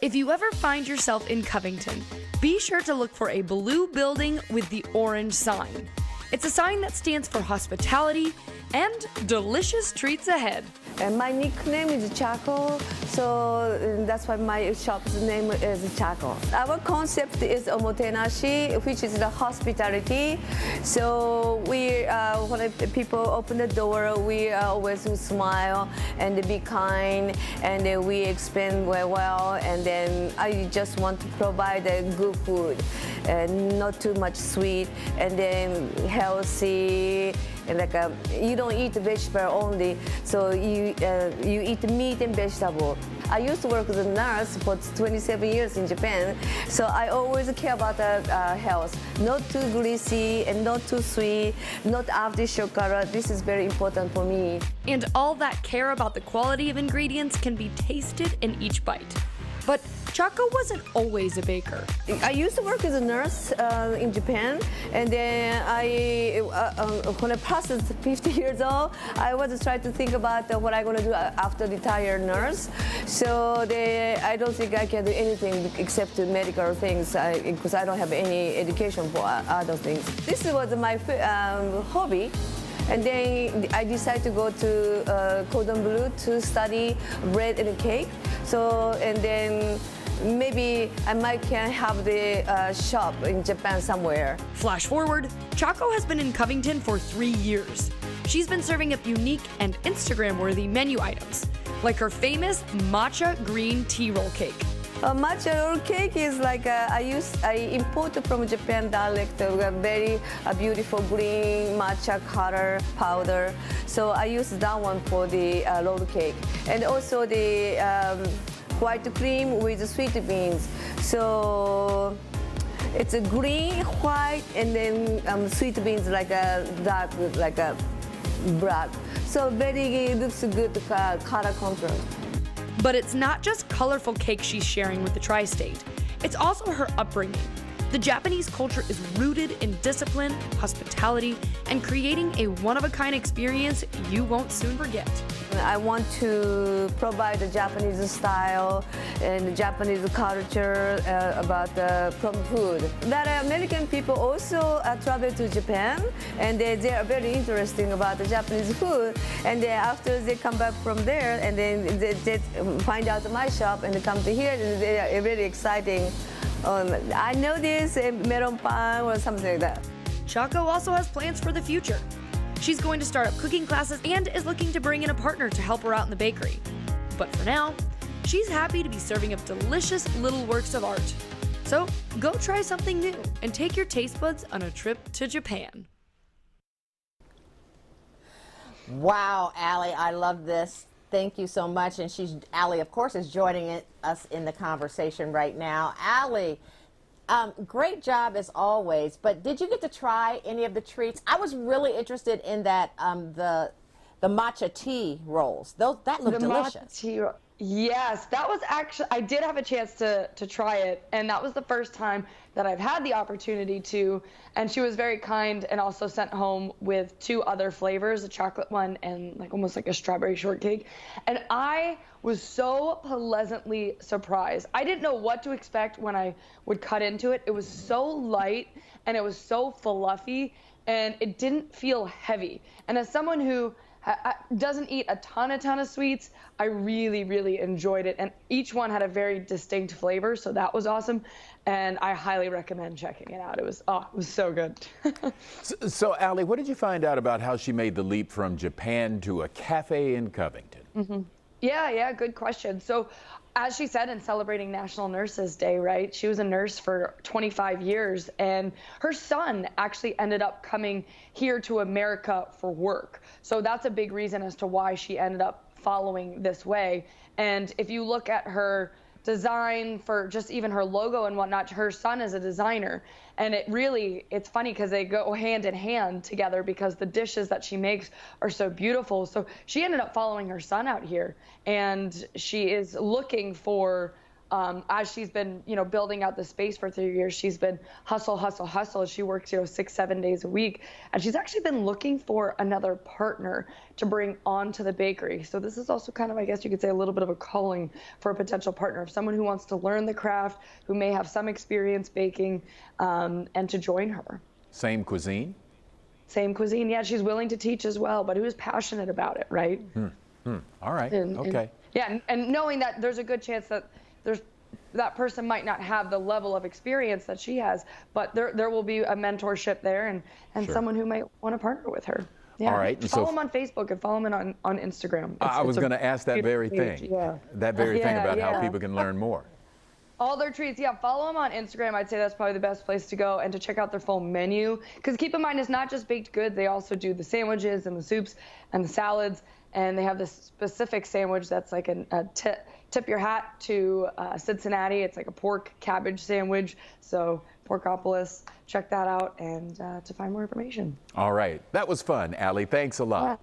If you ever find yourself in Covington, be sure to look for a blue building with the orange sign. It's a sign that stands for hospitality and delicious treats ahead. And my nickname is Chako, so that's why my shop's name is Chako. Our concept is omotenashi, which is the hospitality. So when people open the door, we always smile and be kind, and then we explain well, and then I just want to provide good food, and not too much sweet, and then healthy. And you don't eat vegetable only, so you eat meat and vegetable. I used to work as a nurse for 27 years in Japan, so I always care about the health. Not too greasy and not too sweet, not after-sugar. This is very important for me. And all that care about the quality of ingredients can be tasted in each bite. But Chako wasn't always a baker. I used to work as a nurse in Japan, and then when I passed 50 years old, I was trying to think about what I'm going to do after retired nurse. So I don't think I can do anything except medical things because I don't have any education for other things. This was my hobby. And then I decided to go to Cordon Bleu to study bread and cake. So, and then maybe I can have the shop in Japan somewhere. Flash forward, Chako has been in Covington for 3 years. She's been serving up unique and Instagram-worthy menu items, like her famous matcha green tea roll cake. Matcha roll cake is like I imported from Japan direct a very beautiful green matcha color powder. So I use that one for the roll cake, and also the white cream with sweet beans. So it's a green, white, and then sweet beans like a dark, like a black. So very looks good color contrast. But it's not just colorful cake she's sharing with the tri-state. It's also her upbringing. The Japanese culture is rooted in discipline, hospitality, and creating a one-of-a-kind experience you won't soon forget. I want to provide the Japanese style and the Japanese culture about from food. That American people also travel to Japan, and they are very interesting about the Japanese food. And then after they come back from there, and then they find out my shop and they come to here, and they are really exciting. I know this melon pan or something like that. Chako also has plans for the future. She's going to start up cooking classes and is looking to bring in a partner to help her out in the bakery. But for now, she's happy to be serving up delicious little works of art. So go try something new and take your taste buds on a trip to Japan. Wow, Allie, I love this. Thank you so much. And Allie, of course, is joining us in the conversation right now. Allie, great job as always, but did you get to try any of the treats? I was really interested in that, the matcha tea rolls. That looked delicious. Yes, that was actually, I did have a chance to try it, and that was the first time that I've had the opportunity to, and she was very kind and also sent home with 2 other flavors, a chocolate one and almost like a strawberry shortcake, and I was so pleasantly surprised. I didn't know what to expect when I would cut into it. It was so light and it was so fluffy, and it didn't feel heavy. And as someone who doesn't eat a ton of sweets, I really, really enjoyed it. And each one had a very distinct flavor, so that was awesome. And I highly recommend checking it out. It was so good. So, Allie, what did you find out about how she made the leap from Japan to a cafe in Covington? Mm-hmm. Yeah, good question. So, as she said, in celebrating National Nurses Day, right, she was a nurse for 25 years, and her son actually ended up coming here to America for work. So that's a big reason as to why she ended up following this way. And if you look at her design for just even her logo and whatnot, her son is a designer, and it's funny because they go hand in hand together because the dishes that she makes are so beautiful. So she ended up following her son out here, and she is looking for as she's been, building out the space for 3 years, she's been hustle, hustle, hustle. She works, 6-7 days a week. And she's actually been looking for another partner to bring onto the bakery. So this is also kind of, I guess you could say, a little bit of a calling for a potential partner, of someone who wants to learn the craft, who may have some experience baking, and to join her. Same cuisine? Same cuisine. Yeah, she's willing to teach as well, but who's passionate about it, right? All right. Okay. And knowing that there's a good chance that that person might not have the level of experience that she has, but there will be a mentorship there and Sure. someone who might want to partner with her. Yeah. All right. And follow them on Facebook and follow them on Instagram. I was going to ask that very page. thing. Yeah. That very thing about how yeah. people can learn more. All their treats, yeah, follow them on Instagram. I'd say that's probably the best place to go, and to check out their full menu. Because keep in mind, it's not just baked goods. They also do the sandwiches and the soups and the salads. And they have this specific sandwich that's like a tip your hat to Cincinnati. It's like a pork cabbage sandwich. So Porkopolis, check that out and to find more information. All right. That was fun, Allie. Thanks a lot.